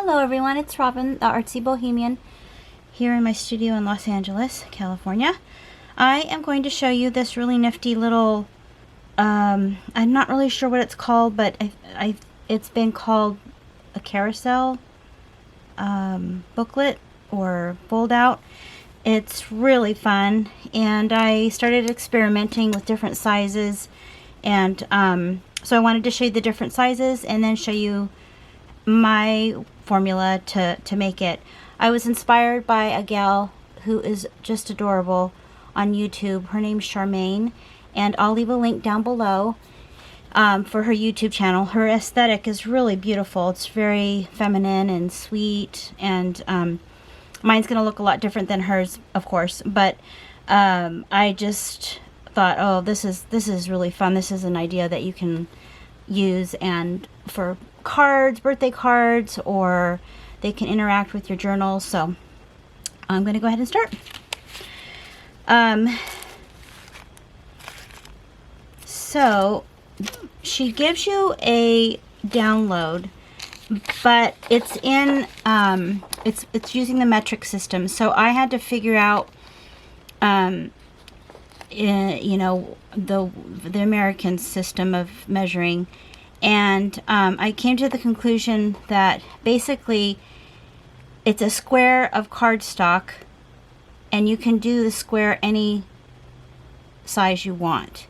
Hello everyone, it's Robin, the Artsy Bohemian, here in my studio in Los Angeles, California. I am going to show you this really nifty little, I'm not really sure what it's called, but it's been called a carousel booklet or fold out. It's really fun, and I started experimenting with different sizes, and so I wanted to show you the different sizes and then show you my formula to make it. I was inspired by a gal who is just adorable on YouTube. Her name's Charmaine, and I'll leave a link down below for her YouTube channel. Her aesthetic is really beautiful. It's very feminine and sweet, and mine's gonna look a lot different than hers, of course, but I just thought, oh, this is really fun. This is an idea that you can use and for cards, birthday cards, or they can interact with your journal. So I'm going to go ahead and start. So she gives you a download, but it's in it's using the metric system. So I had to figure out you know, the American system of measuring, and I came to the conclusion that basically it's a square of cardstock, and you can do the square any size you want.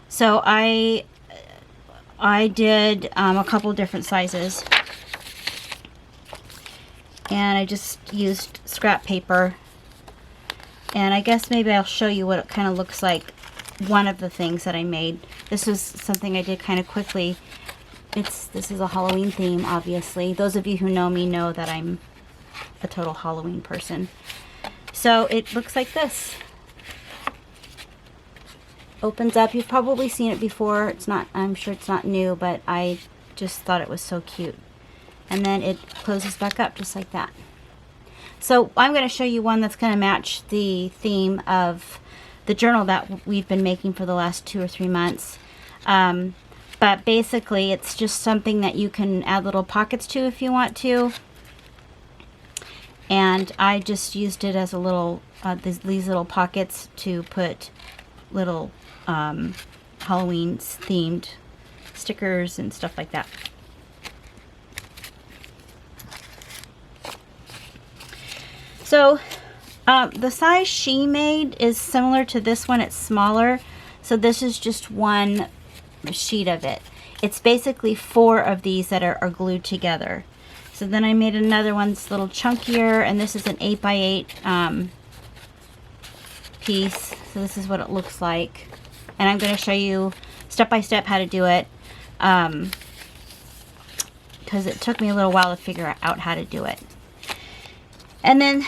So I did a couple different sizes, and I just used scrap paper, and I guess maybe I'll show you what it kind of looks like. One of the things that I made, this was something I did kind of quickly. This is a Halloween theme, obviously. Those of you who know me know that I'm a total Halloween person. So it looks like this. Opens up. You've probably seen it before. It's not, I'm sure it's not new, but I just thought it was so cute. And then it closes back up just like that. So I'm going to show you one that's going to match the theme of the journal that we've been making for the last 2 or 3 months. But basically it's just something that you can add little pockets to if you want to. And I just used it as a little, these little pockets to put little Halloween themed stickers and stuff like that. So the size she made is similar to this one. It's smaller. So this is just one sheet of it. It's basically 4 of these that are glued together. So then I made another one that's a little chunkier, and this is an 8x8 piece. So this is what it looks like. And I'm going to show you step by step how to do it, because it took me a little while to figure out how to do it. And then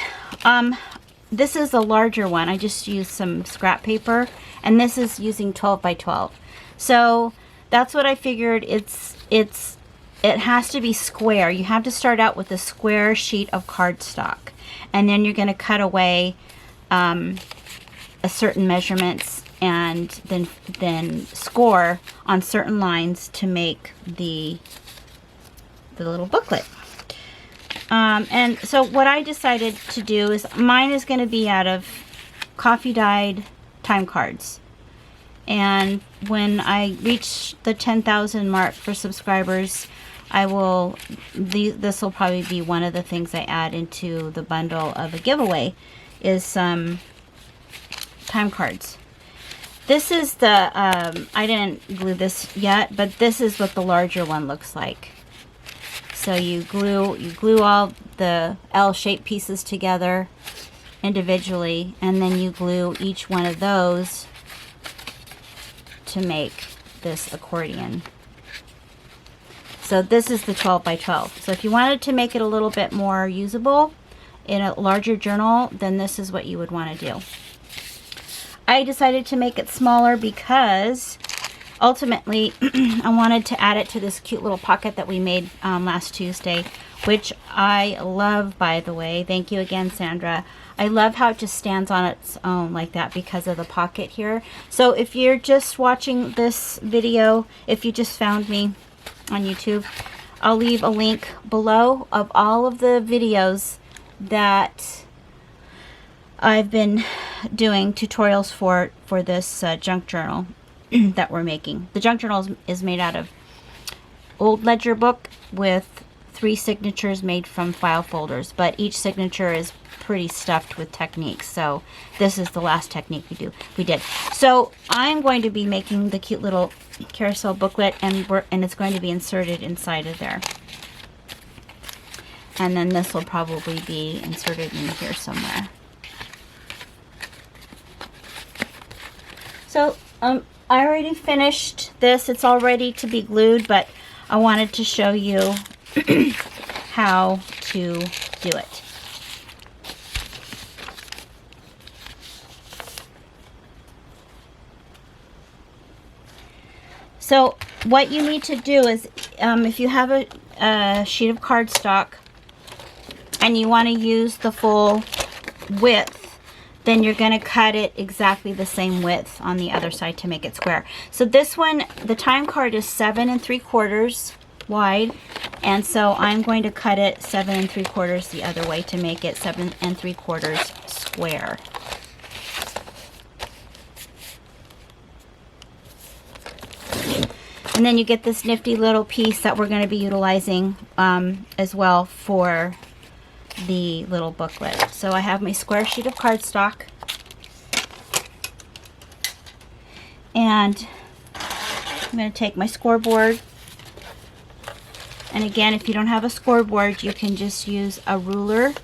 this is a larger one. I just used some scrap paper, and this is using 12 by 12. So that's what I figured. It has to be square. You have to start out with a square sheet of cardstock, and then you're going to cut away a certain measurements, and then score on certain lines to make the little booklet. And so what I decided to do is mine is going to be out of coffee dyed time cards. And when I reach the 10,000 mark for subscribers, this will probably be one of the things I add into the bundle of a giveaway, is some time cards. This is the, I didn't glue this yet, but this is what the larger one looks like. So you glue all the L-shaped pieces together individually, and then you glue each one of those to make this accordion. So this is the 12 by 12. So if you wanted to make it a little bit more usable in a larger journal, then this is what you would want to do. I decided to make it smaller because ultimately I wanted to add it to this cute little pocket that we made last Tuesday, which I love, by the way. Thank you again, Sandra. I love how it just stands on its own like that because of the pocket here. So if you're just watching this video, if you just found me on YouTube, I'll leave a link below of all of the videos that I've been doing tutorials for this junk journal that we're making. The junk journal is made out of old ledger book with 3 signatures made from file folders, but each signature is pretty stuffed with techniques. So this is the last technique we did. So I'm going to be making the cute little carousel booklet, and it's going to be inserted inside of there. And then this will probably be inserted in here somewhere. So I already finished this. It's all ready to be glued, but I wanted to show you how to do it. So what you need to do is, if you have a sheet of cardstock and you want to use the full width, then you're going to cut it exactly the same width on the other side to make it square. So this one, the time card is 7 3/4 wide, and so I'm going to cut it 7 3/4 the other way to make it 7 3/4 square. And then you get this nifty little piece that we're going to be utilizing as well for the little booklet. So I have my square sheet of cardstock, and I'm going to take my scoreboard. And again, if you don't have a scoreboard, you can just use a ruler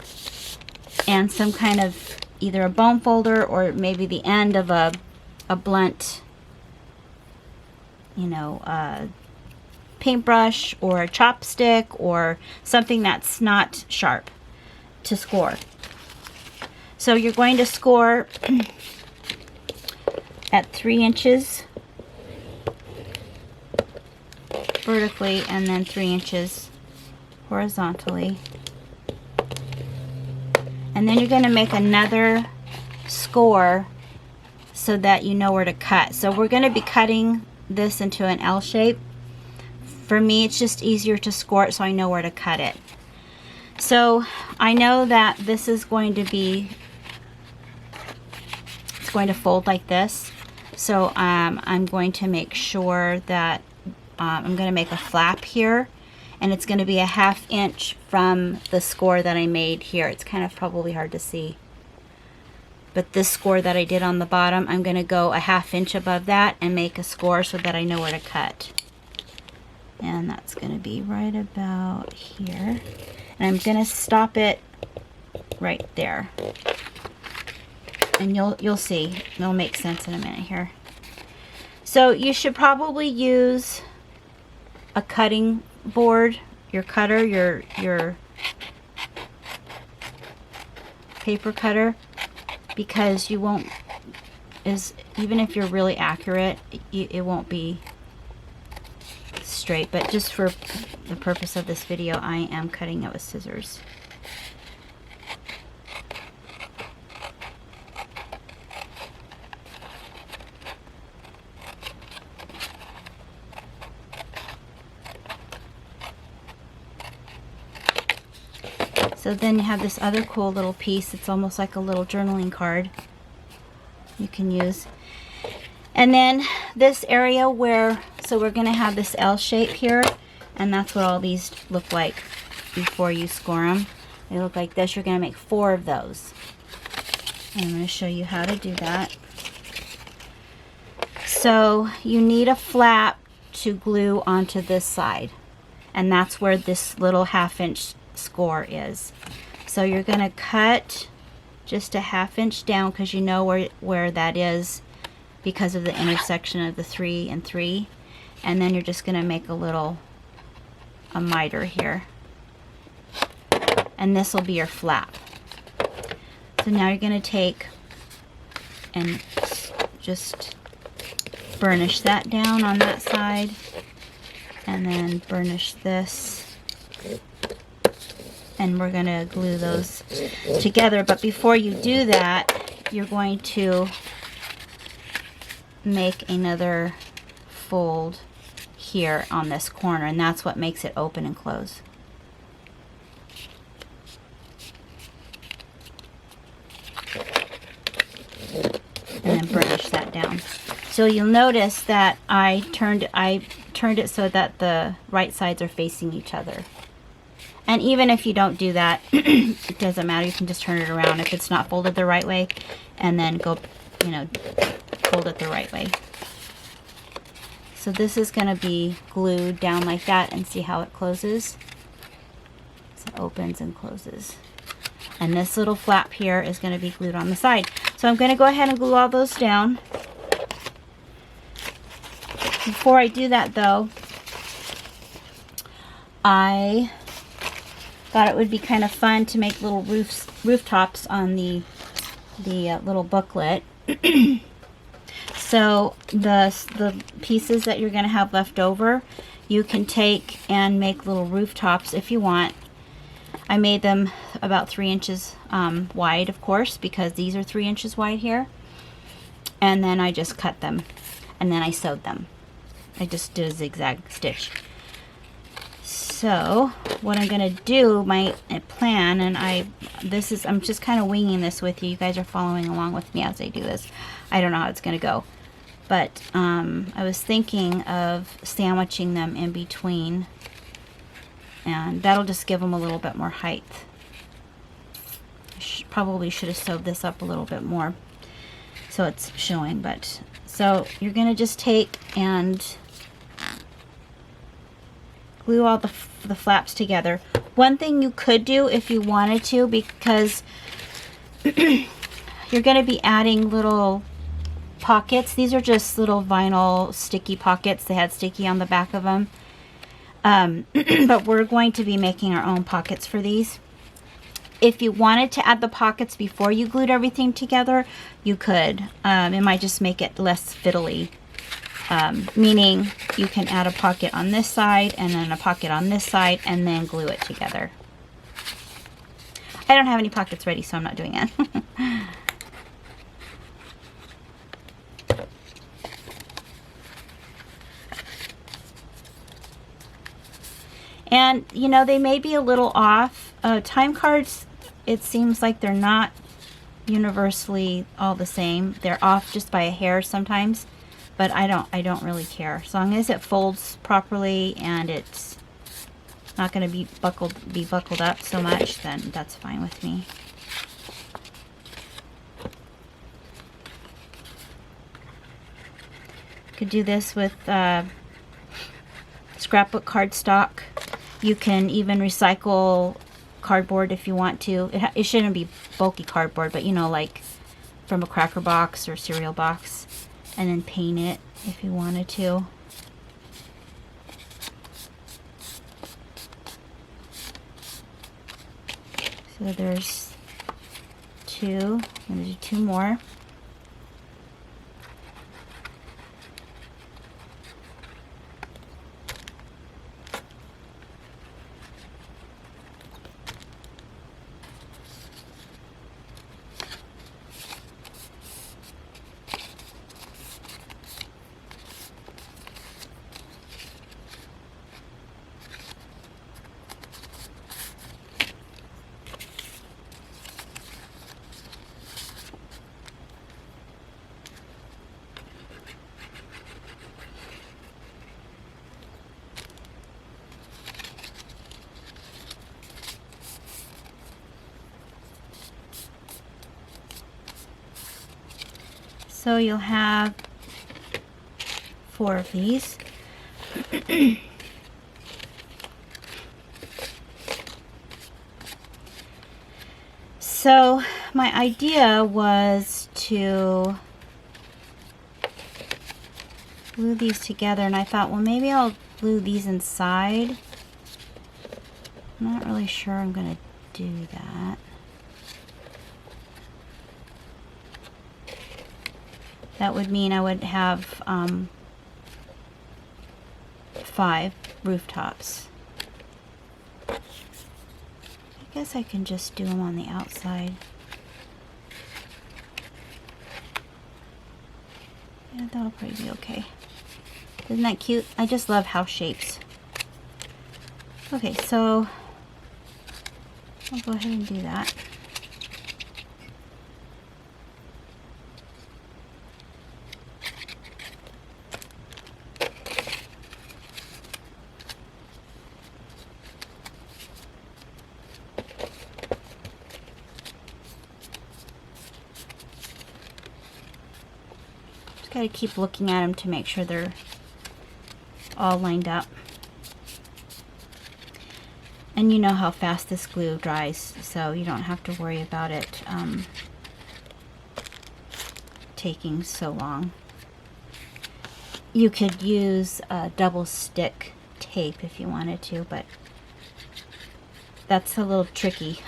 and some kind of either a bone folder or maybe the end of a blunt, you know, paintbrush or a chopstick or something that's not sharp to score. So you're going to score at 3 inches vertically and then 3 inches horizontally. And then you're going to make another score so that you know where to cut. So we're going to be cutting this into an L shape. For me, it's just easier to score it so I know where to cut it. So I know that this is going to be, it's going to fold like this. So I'm going to make sure that I'm going to make a flap here, and it's going to be a 1/2 inch from the score that I made here. It's kind of probably hard to see, but this score that I did on the bottom, I'm going to go a 1/2 inch above that and make a score so that I know where to cut. And that's going to be right about here. And I'm going to stop it right there. And you'll see. It'll make sense in a minute here. So you should probably use a cutting board, your cutter, your paper cutter, because you won't, even if you're really accurate, it won't be straight. But just for the purpose of this video, I am cutting it with scissors. So then you have this other cool little piece. It's almost like a little journaling card you can use. And then this area where, so we're going to have this L shape here, and that's what all these look like before you score them. They look like this. You're going to make 4 of those. And I'm going to show you how to do that. So you need a flap to glue onto this side, and that's where this little 1/2 inch score is. So you're going to cut just a 1/2 inch down, because you know where that is because of the intersection of the 3 and 3, and then you're just going to make a miter here, and this will be your flap. So now you're going to take and just burnish that down on that side, and then burnish this, and we're going to glue those together. But before you do that, you're going to make another fold here on this corner, and that's what makes it open and close. And then burnish that down. So you'll notice that I turned it so that the right sides are facing each other. And even if you don't do that, it doesn't matter. You can just turn it around if it's not folded the right way, and then go, you know, fold it the right way. So this is going to be glued down like that, and see how it closes. So it opens and closes. And this little flap here is going to be glued on the side. So I'm going to go ahead and glue all those down. Before I do that though, I thought it would be kind of fun to make little rooftops on the little booklet. So the pieces that you're going to have left over, you can take and make little rooftops if you want. I made them about 3 inches wide, of course, because these are 3 inches wide here. And then I just cut them, and then I sewed them. I just did a zigzag stitch. So what I'm gonna do, my plan, and I'm just kind of winging this with you. You guys are following along with me as I do this. I don't know how it's gonna go, but I was thinking of sandwiching them in between, and that'll just give them a little bit more height. Probably should have sewed this up a little bit more so it's showing, but so you're gonna just take and glue all the flaps together. One thing you could do if you wanted to, because you're going to be adding little pockets. These are just little vinyl sticky pockets. They had sticky on the back of them. But we're going to be making our own pockets for these. If you wanted to add the pockets before you glued everything together, you could. It might just make it less fiddly. Meaning you can add a pocket on this side and then a pocket on this side and then glue it together. I don't have any pockets ready, so I'm not doing it. And you know, they may be a little off. Time cards, it seems like they're not universally all the same. They're off just by a hair sometimes. But I don't really care. As long as it folds properly and it's not going to be buckled up so much, then that's fine with me. Could do this with scrapbook cardstock. You can even recycle cardboard if you want to. It shouldn't be bulky cardboard, but you know, like from a cracker box or cereal box. And then paint it if you wanted to. So there's 2. I'm going to do 2 more. So you'll have 4 of these. So my idea was to glue these together, and I thought, well, maybe I'll glue these inside. I'm not really sure I'm going to do that. That would mean I would have 5 rooftops. I guess I can just do them on the outside. Yeah, that'll probably be okay. Isn't that cute? I just love house shapes. Okay, so I'll go ahead and do that. Just gotta keep looking at them to make sure they're all lined up. And you know how fast this glue dries, so you don't have to worry about it taking so long. You could use double stick tape if you wanted to, but that's a little tricky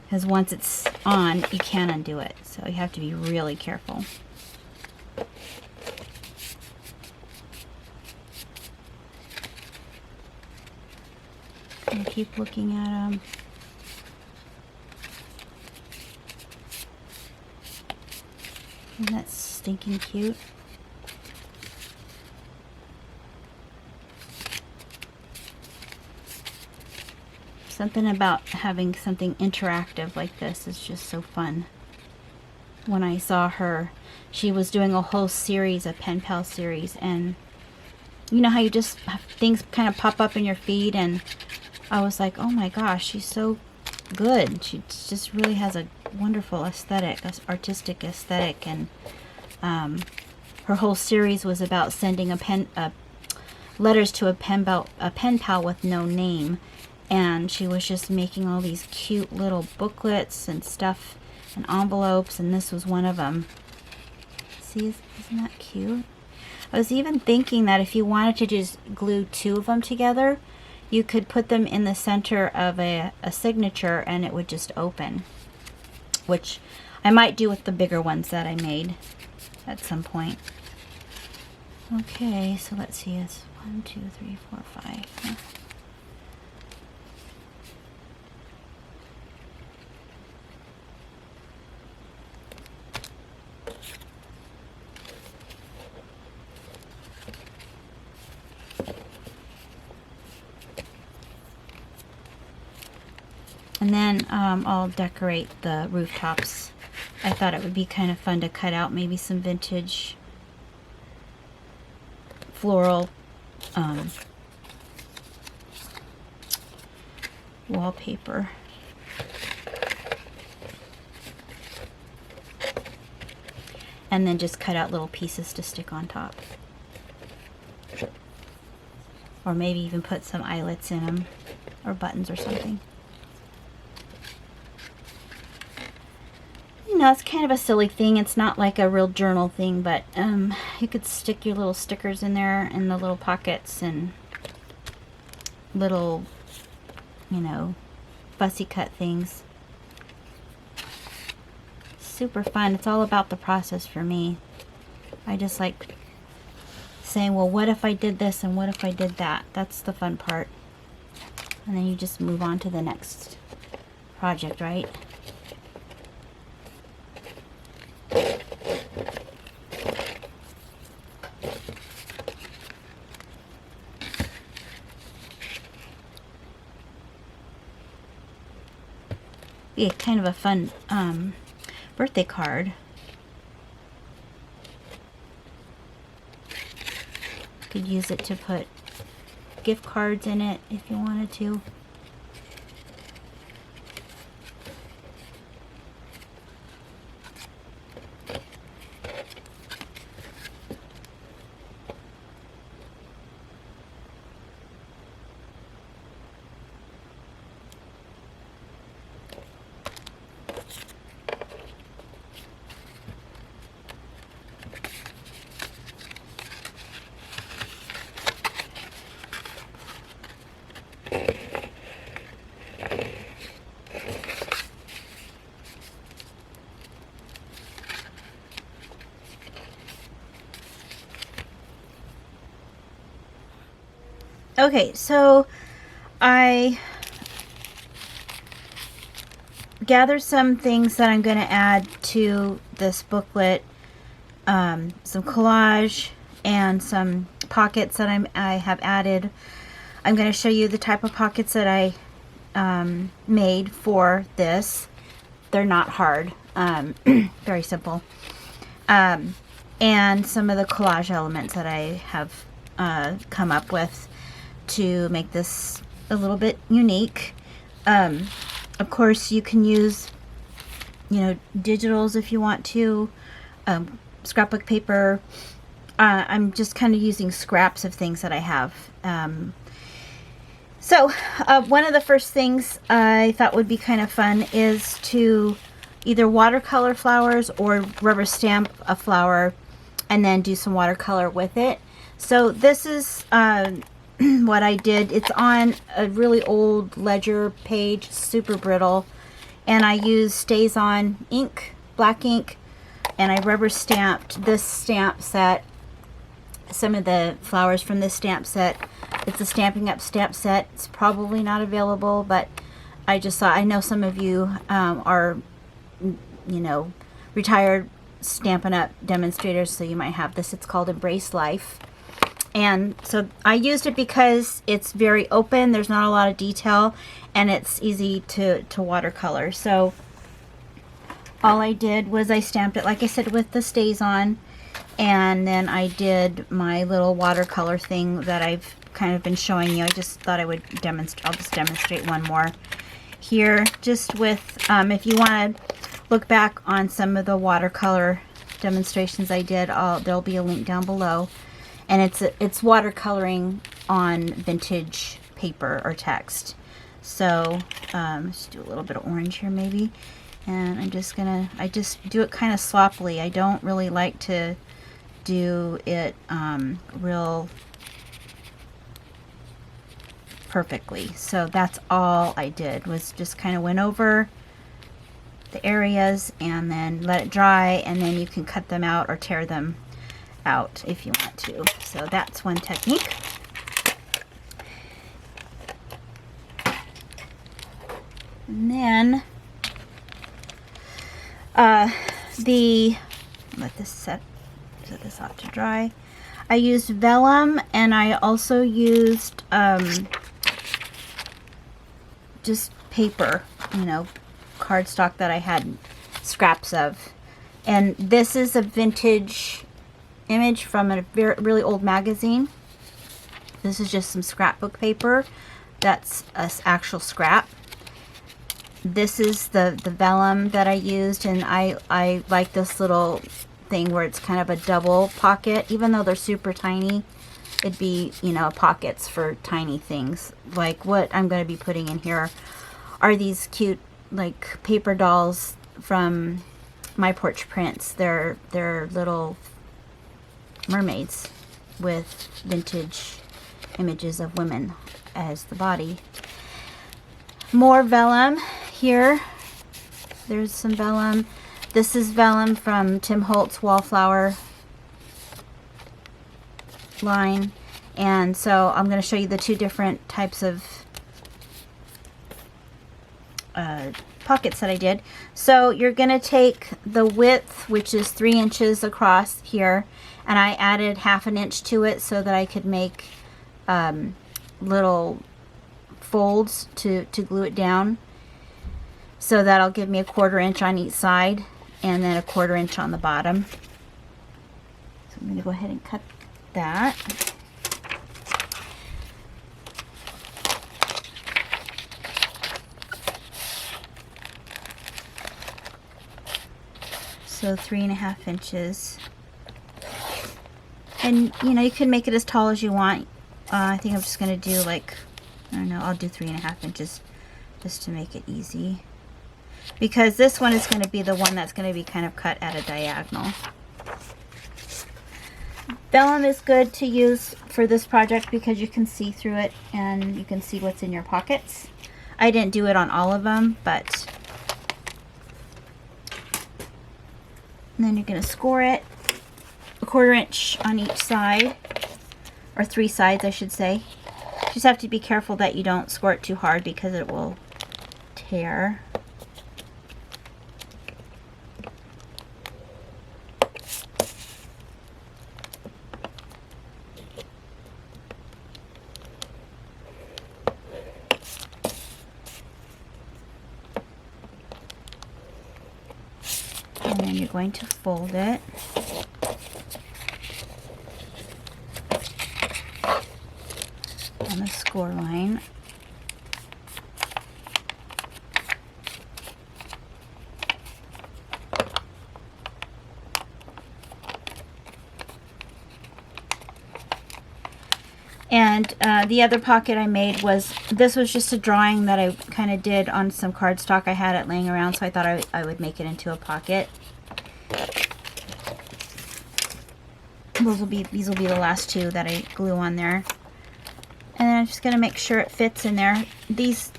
because once it's on, you can't undo it, so you have to be really careful. And keep looking at them. Isn't that stinking cute? Something about having something interactive like this is just so fun. When I saw her, she was doing a whole series, a pen pal series, and you know how you just have things kind of pop up in your feed, and I was like, oh my gosh, she's so good. She just really has a wonderful aesthetic, artistic aesthetic, and her whole series was about sending letters to a pen pal with no name, and she was just making all these cute little booklets and stuff and envelopes, and this was one of them. See, isn't that cute? I was even thinking that if you wanted to just glue two of them together, you could put them in the center of a signature and it would just open, which I might do with the bigger ones that I made at some point. Okay, so let's see, it's 1, 2, 3, 4, 5. Yeah. And then I'll decorate the rooftops. I thought it would be kind of fun to cut out maybe some vintage floral wallpaper. And then just cut out little pieces to stick on top. Or maybe even put some eyelets in them, or buttons or something. You know, it's kind of a silly thing. It's not like a real journal thing, but you could stick your little stickers in there in the little pockets and little, you know, fussy cut things. Super fun. It's all about the process for me. I just like saying, well, what if I did this and what if I did that? That's the fun part. And then you just move on to the next project, right? Yeah, kind of a fun birthday card. Could use it to put gift cards in it if you wanted to. Okay, so I gathered some things that I'm going to add to this booklet, some collage and some pockets that I have added. I'm going to show you the type of pockets that I made for this. They're not hard, very simple. And some of the collage elements that I have come up with to make this a little bit unique. Of course, you can use, you know, digitals if you want to, scrapbook paper. I'm just kind of using scraps of things that I have. So one of the first things I thought would be kind of fun is to either watercolor flowers or rubber stamp a flower and then do some watercolor with it. So this is what I did. It's on a really old ledger page, super brittle, and I used Stays On ink, black ink, and I rubber stamped this stamp set, some of the flowers from this stamp set. It's a Stampin' Up stamp set. It's probably not available, but I just thought, I know some of you are, you know, retired Stampin' Up demonstrators, so you might have this. It's called Embrace Life. And so I used it because it's very open, there's not a lot of detail, and it's easy to watercolor. So all I did was I stamped it, like I said, with the Stays On, and then I did my little watercolor thing that I've kind of been showing you. I just thought I would demonstrate. I'll just demonstrate one more here, just with, if you want to look back on some of the watercolor demonstrations I did, there'll be a link down below. And it's watercoloring on vintage paper or text. So let's do a little bit of orange here maybe. And I just do it kind of sloppily. I don't really like to do it real perfectly. So that's all I did, was just kind of went over the areas and then let it dry, and then you can cut them out or tear them out if you want to. So that's one technique. And then let this set this out to dry. I used vellum, and I also used just paper, you know, cardstock that I had scraps of. And this is a vintage image from a really old magazine. This is just some scrapbook paper. That's an actual scrap. This is the vellum that I used, and I like this little thing where it's kind of a double pocket. Even though they're super tiny, it'd be, you know, pockets for tiny things. Like what I'm going to be putting in here are these cute, like, paper dolls from My Porch Prints. They're little mermaids with vintage images of women as the body. More vellum here. There's some vellum. This is vellum from Tim Holtz Wallflower line. And so I'm going to show you the two different types of pockets that I did. So you're going to take the width, which is 3 inches across here, and I added 1/2 inch to it so that I could make little folds to glue it down. So that'll give me a 1/4 inch on each side, and then a 1/4 inch on the bottom. So I'm going to go ahead and cut that. So 3.5 inches. And you know, you can make it as tall as you want. I think I'm just going to do, like, I don't know, I'll do 3.5 inches just to make it easy. Because this one is going to be the one that's going to be kind of cut at a diagonal. Vellum is good to use for this project because you can see through it and you can see what's in your pockets. I didn't do it on all of them, but... And then you're going to score it 1/4 inch on each side, or 3 sides I should say. Just have to be careful that you don't score it too hard because it will tear. And you're going to fold it. On the score line. And the other pocket I made was, this was just a drawing that I kind of did on some cardstock. I had it laying around, so I thought I would make it into a pocket. These will be the last two that I glue on there. And then I'm just going to make sure it fits in there. These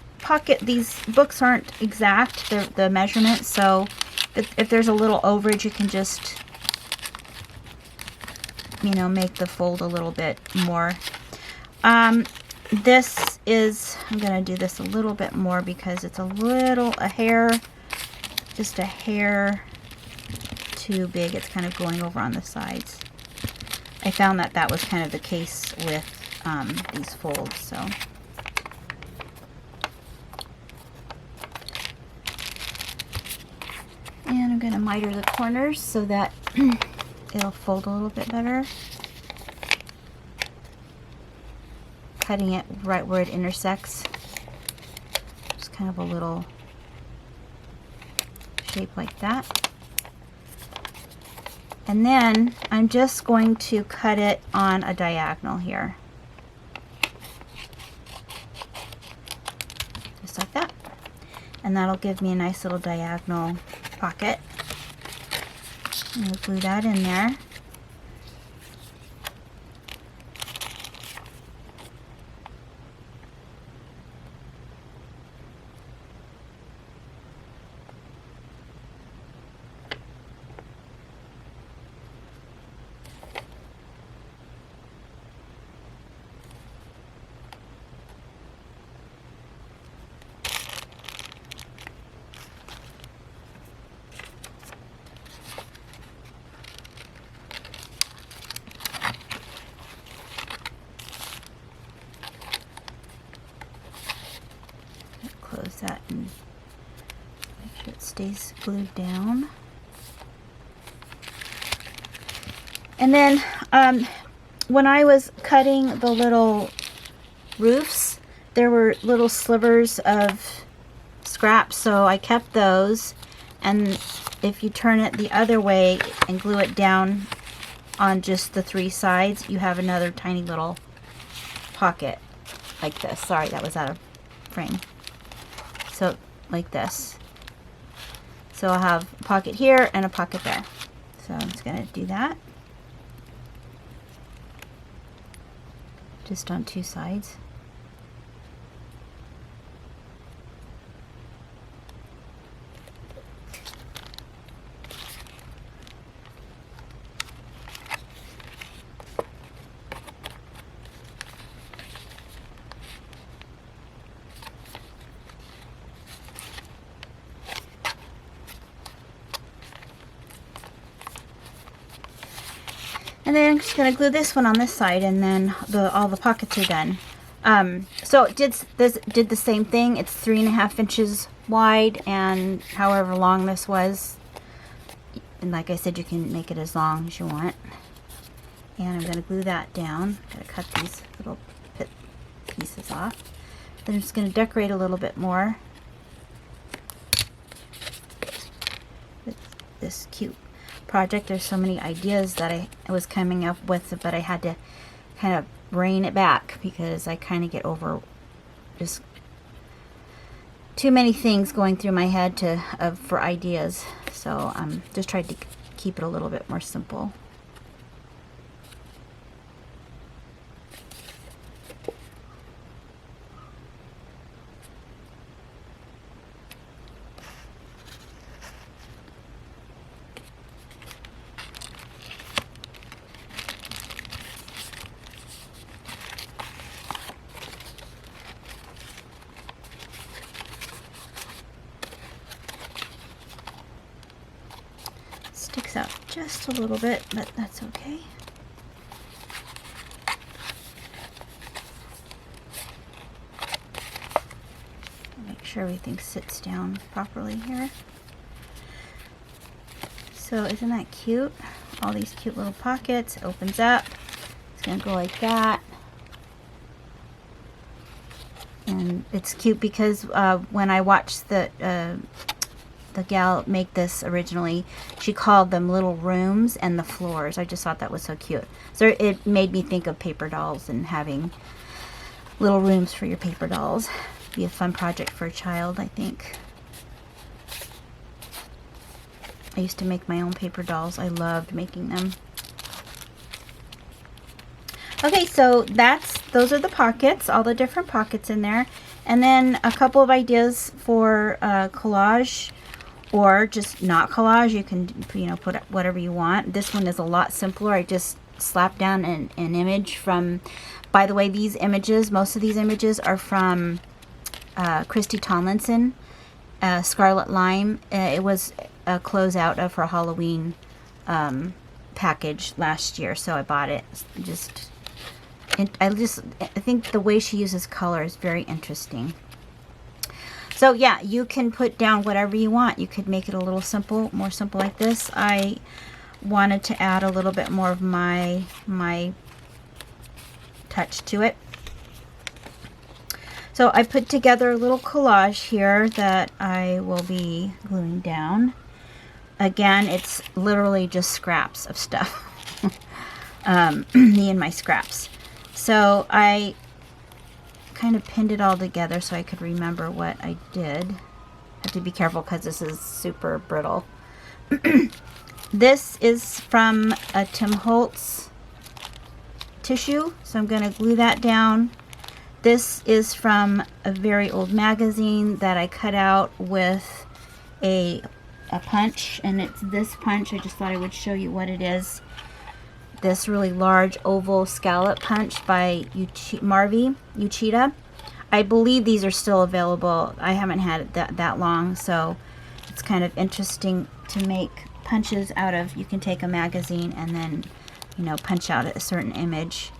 books aren't exact, the measurements, so if there's a little overage, you can just, you know, make the fold a little bit more. This is, I'm going to do this a little bit more because it's just a hair too big. It's kind of going over on the sides. I found that was kind of the case with these folds, so. And I'm going to miter the corners so that it'll fold a little bit better. Cutting it right where it intersects. Just kind of a little shape like that. And then I'm just going to cut it on a diagonal here. Just like that. And that'll give me a nice little diagonal pocket. I'm going to glue that in there. Close that and make sure it stays glued down. And then when I was cutting the little roofs, there were little slivers of scraps, so I kept those. And if you turn it the other way and glue it down on just the three sides, you have another tiny little pocket like this. Sorry, that was out of frame. So like this. So I'll have a pocket here and a pocket there. So I'm just going to do that. Just on two sides. And then I'm just going to glue this one on this side, and then all the pockets are done. So it did the same thing. It's 3.5 inches wide, and however long this was. And like I said, you can make it as long as you want. And I'm going to glue that down. I'm going to cut these little pieces off. Then I'm just going to decorate a little bit more with this cute project. There's so many ideas that I was coming up with, but I had to kind of rein it back because I kind of get over just too many things going through my head for ideas. So just tried to keep it a little bit more simple. Sticks out just a little bit, but that's okay. Make sure everything sits down properly here. So isn't that cute? All these cute little pockets. It opens up. It's gonna go like that. And it's cute because when I watched the gal make this originally, she called them little rooms and the floors. I just thought that was so cute. So it made me think of paper dolls and having little rooms for your paper dolls. Be a fun project for a child, I think. I used to make my own paper dolls. I loved making them. Okay, so those are the pockets, all the different pockets in there. And then a couple of ideas for collage, or just not collage. You can, put whatever you want. This one is a lot simpler. I just slapped down an image from, by the way, these images, most of these images are from Christy Tomlinson, Scarlet Lime. It was a closeout of her Halloween package last year, so I bought it. I think the way she uses color is very interesting. So yeah, you can put down whatever you want. You could make it a little simple, more simple like this. I wanted to add a little bit more of my touch to it. So I put together a little collage here that I will be gluing down. Again, it's literally just scraps of stuff. Me and my scraps. So I kind of pinned it all together so I could remember what I did. I have to be careful because this is super brittle. This is from a Tim Holtz tissue, so I'm going to glue that down. This is from a very old magazine that I cut out with a punch, and it's this punch. I just thought I would show you what it is. This really large oval scallop punch by Marvi Uchida. I believe these are still available. I haven't had it that long, so it's kind of interesting to make punches out of. You can take a magazine and then, punch out a certain image.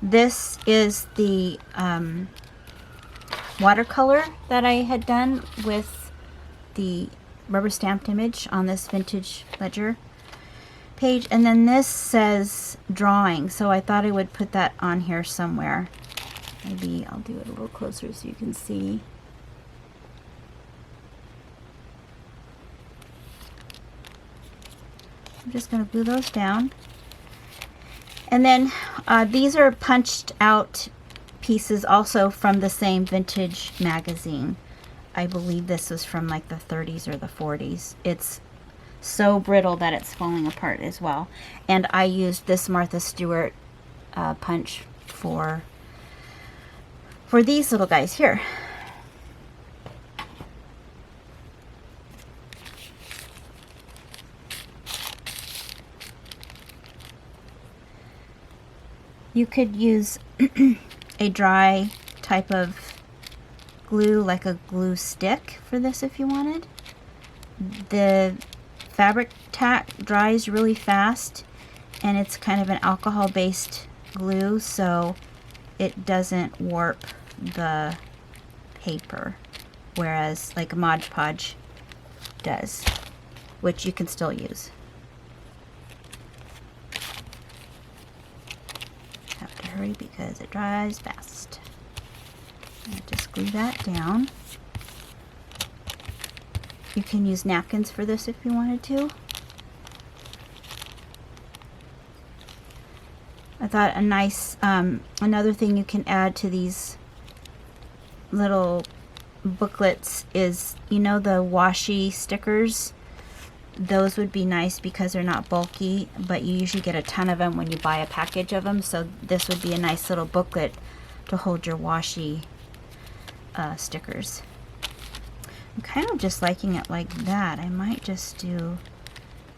This is the watercolor that I had done with the rubber stamped image on this vintage ledger page, and then this says drawing, so I thought I would put that on here somewhere. Maybe I'll do it a little closer so you can see. I'm just going to glue those down. And then these are punched out pieces also from the same vintage magazine. I believe this was from like the 30s or the 40s. It's so brittle that it's falling apart as well. And I used this Martha Stewart punch for these little guys here. You could use a dry type of glue, like a glue stick for this if you wanted. The fabric tack dries really fast, and it's kind of an alcohol-based glue, so it doesn't warp the paper, whereas like Mod Podge does, which you can still use. Have to hurry because it dries fast. I'll just glue that down. You can use napkins for this if you wanted to. I thought a nice, another thing you can add to these little booklets is, the washi stickers. Those would be nice because they're not bulky, but you usually get a ton of them when you buy a package of them. So this would be a nice little booklet to hold your washi stickers. I'm kind of just liking it like that. I might just do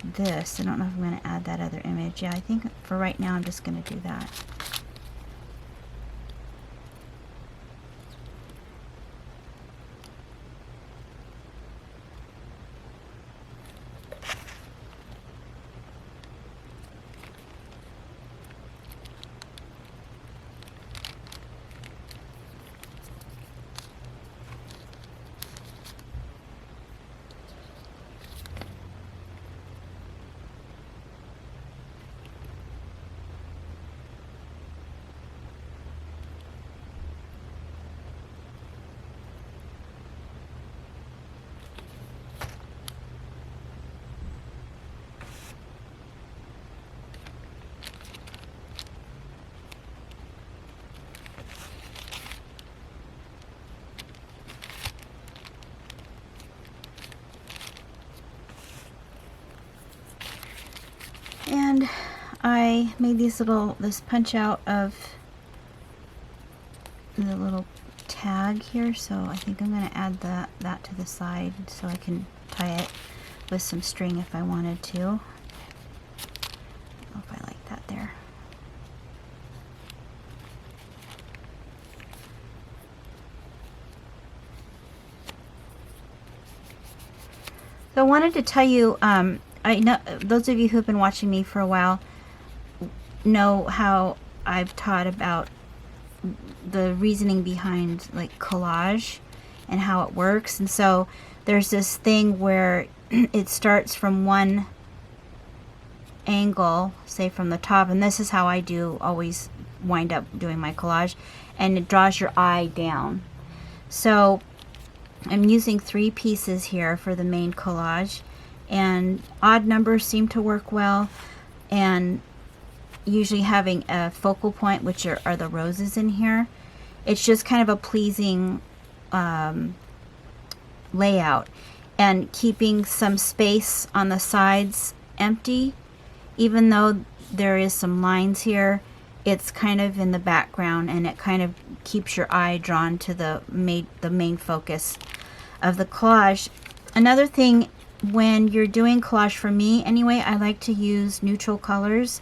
this. I don't know if I'm going to add that other image. Yeah, I think for right now I'm just going to do that. And I made this punch out of the little tag here, so I think I'm going to add that to the side so I can tie it with some string if I wanted to. I don't know if I like that there. So I wanted to tell you, I know those of you who've been watching me for a while know how I've taught about the reasoning behind like collage and how it works. And so there's this thing where it starts from one angle, say from the top, and this is how I always wind up doing my collage, and it draws your eye down. So I'm using 3 pieces here for the main collage, and odd numbers seem to work well, and usually having a focal point, which are the roses in here. It's just kind of a pleasing layout, and keeping some space on the sides empty. Even though there is some lines here, it's kind of in the background, and it kind of keeps your eye drawn to the main focus of the collage. Another thing, when you're doing collage, for me anyway, I like to use neutral colors,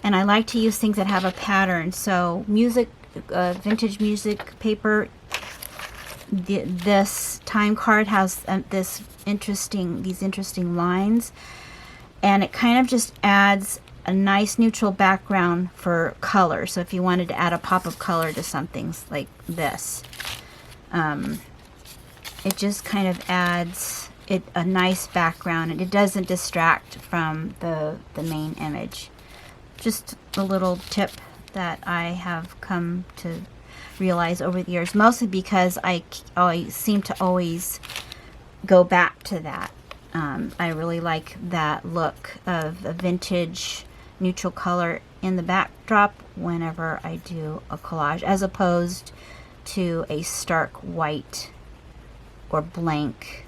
and I like to use things that have a pattern. So vintage music paper, this time card has these interesting lines, and it kind of just adds a nice neutral background for color. So if you wanted to add a pop of color to something like this, it just kind of adds it a nice background, and it doesn't distract from the main image. Just a little tip that I have come to realize over the years, mostly because I seem to always go back to that. I really like that look of a vintage neutral color in the backdrop whenever I do a collage, as opposed to a stark white or blank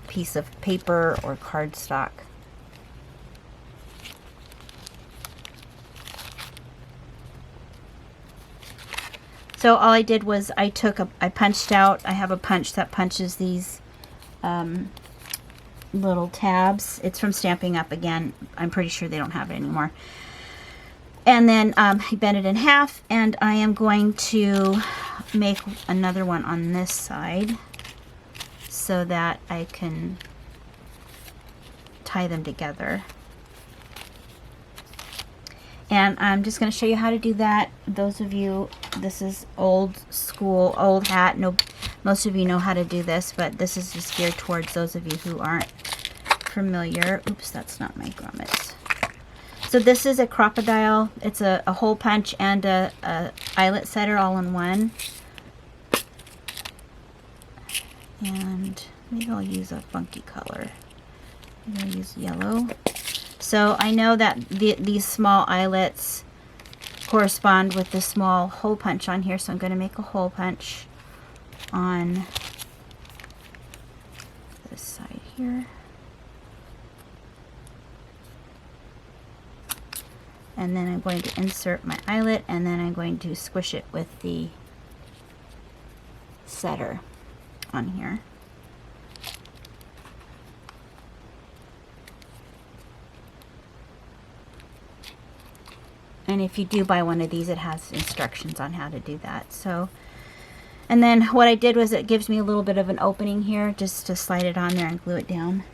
piece of paper or cardstock. So all I did was I punched out, I have a punch that punches these little tabs. It's from Stamping Up again. I'm pretty sure they don't have it anymore. And then I bent it in half, and I am going to make another one on this side so that I can tie them together. And I'm just going to show you how to do that. Those of you, this is old school, old hat. No, most of you know how to do this, but this is just geared towards those of you who aren't familiar. Oops, that's not my grommets. So this is a crocodile. It's a hole punch and a eyelet setter all in one. And maybe I'll use a funky color. Maybe I'll use yellow. So I know that these small eyelets correspond with the small hole punch on here, so I'm going to make a hole punch on this side here. And then I'm going to insert my eyelet, and then I'm going to squish it with the setter on here. And if you do buy one of these, it has instructions on how to do that. So, and then what I did was it gives me a little bit of an opening here just to slide it on there and glue it down.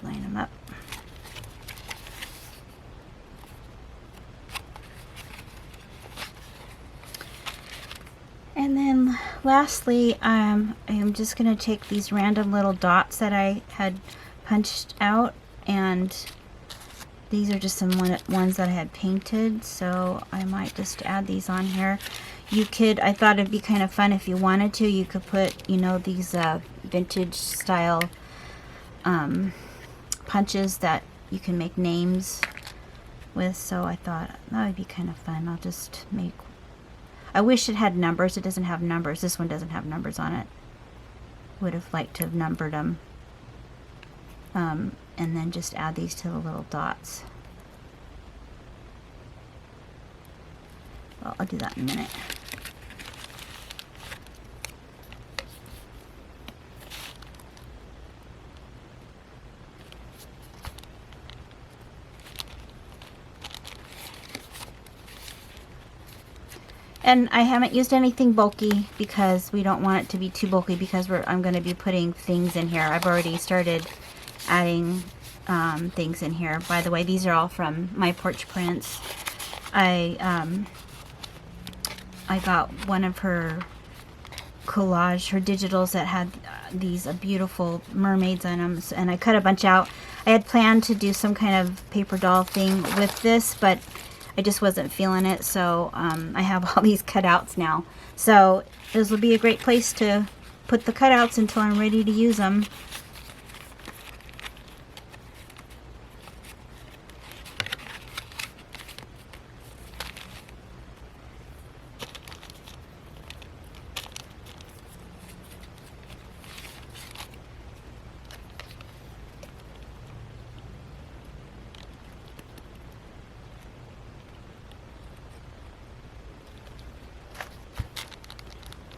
Line them up. And then lastly, I'm just going to take these random little dots that I had punched out, and these are just some ones that I had painted, so I might just add these on here. You could, I thought it'd be kind of fun if you wanted to, you could put, you know, these vintage style punches that you can make names with, so I thought that would be kind of fun. I'll just make, I wish it had numbers. It doesn't have numbers. This one doesn't have numbers on it. Would have liked to have numbered them. And then just add these to the little dots. Well, I'll do that in a minute. And I haven't used anything bulky because we don't want it to be too bulky, because I'm going to be putting things in here. I've already started adding things in here. By the way, these are all from My Porch Prints. I got one of her collage, her digitals that had these beautiful mermaids on them, and I cut a bunch out. I had planned to do some kind of paper doll thing with this, but I just wasn't feeling it, so I have all these cutouts now. So this will be a great place to put the cutouts until I'm ready to use them.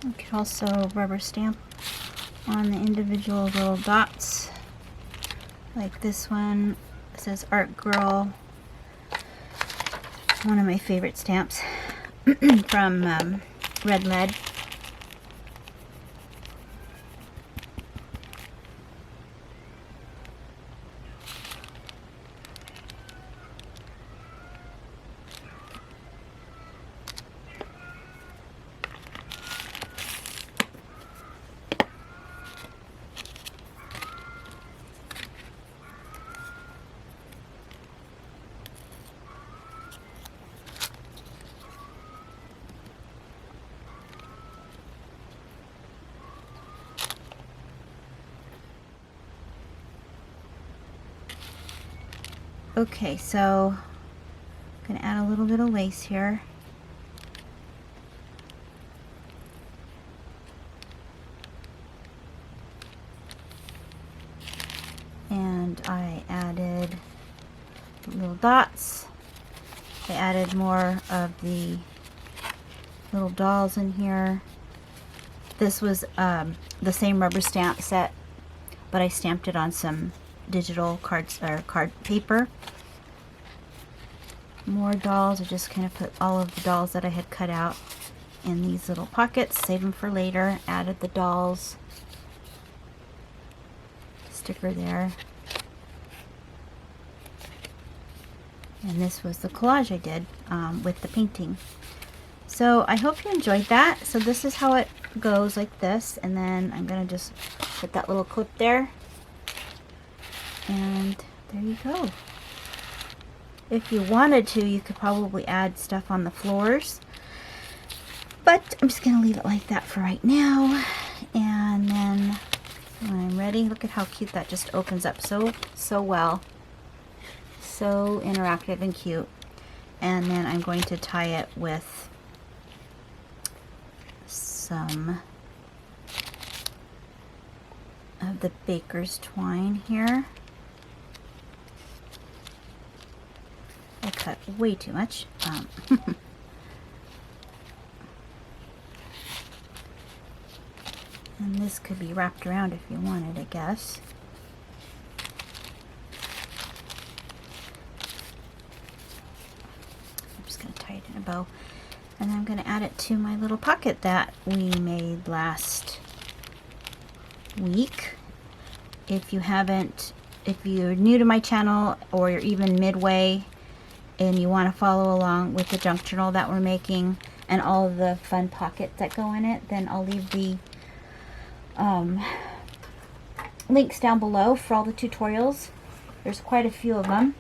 You can also rubber stamp on the individual little dots. Like this one, it says Art Girl. One of my favorite stamps from Red Lead. Okay, so I'm going to add a little bit of lace here. And I added little dots. I added more of the little dolls in here. This was the same rubber stamp set, but I stamped it on some digital cards or card paper. More dolls. I just kind of put all of the dolls that I had cut out in these little pockets, save them for later. Added the dolls sticker there. And this was the collage I did with the painting. So I hope you enjoyed that. So this is how it goes, like this, and then I'm gonna just put that little clip there. And there you go. If you wanted to, you could probably add stuff on the floors. But I'm just going to leave it like that for right now. And then when I'm ready, look at how cute that just opens up so well. So interactive and cute. And then I'm going to tie it with some of the baker's twine here. I cut way too much. And this could be wrapped around if you wanted, I guess. I'm just going to tie it in a bow. And I'm going to add it to my little pocket that we made last week. If you're new to my channel, or you're even midway and you want to follow along with the junk journal that we're making and all of the fun pockets that go in it, then I'll leave the links down below for all the tutorials. There's quite a few of them.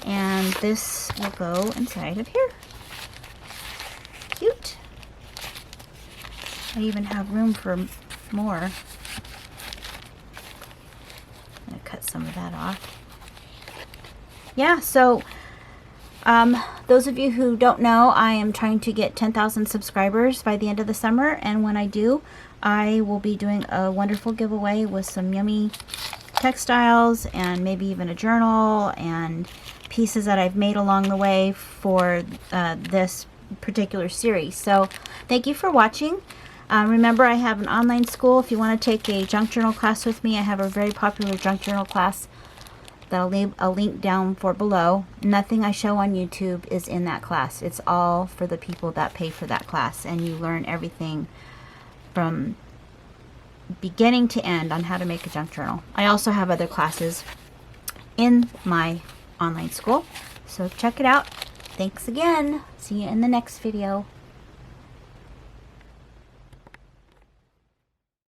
And this will go inside of here. Cute. I even have room for more. I'm going to cut some of that off. Yeah, so those of you who don't know, I am trying to get 10,000 subscribers by the end of the summer. And when I do, I will be doing a wonderful giveaway with some yummy textiles and maybe even a journal and pieces that I've made along the way for this particular series. So thank you for watching. Remember, I have an online school. If you want to take a junk journal class with me, I have a very popular junk journal class that I'll leave a link down for below. Nothing I show on YouTube is in that class. It's all for the people that pay for that class, and you learn everything from beginning to end on how to make a junk journal. I also have other classes in my online school, so check it out. Thanks again. See you in the next video.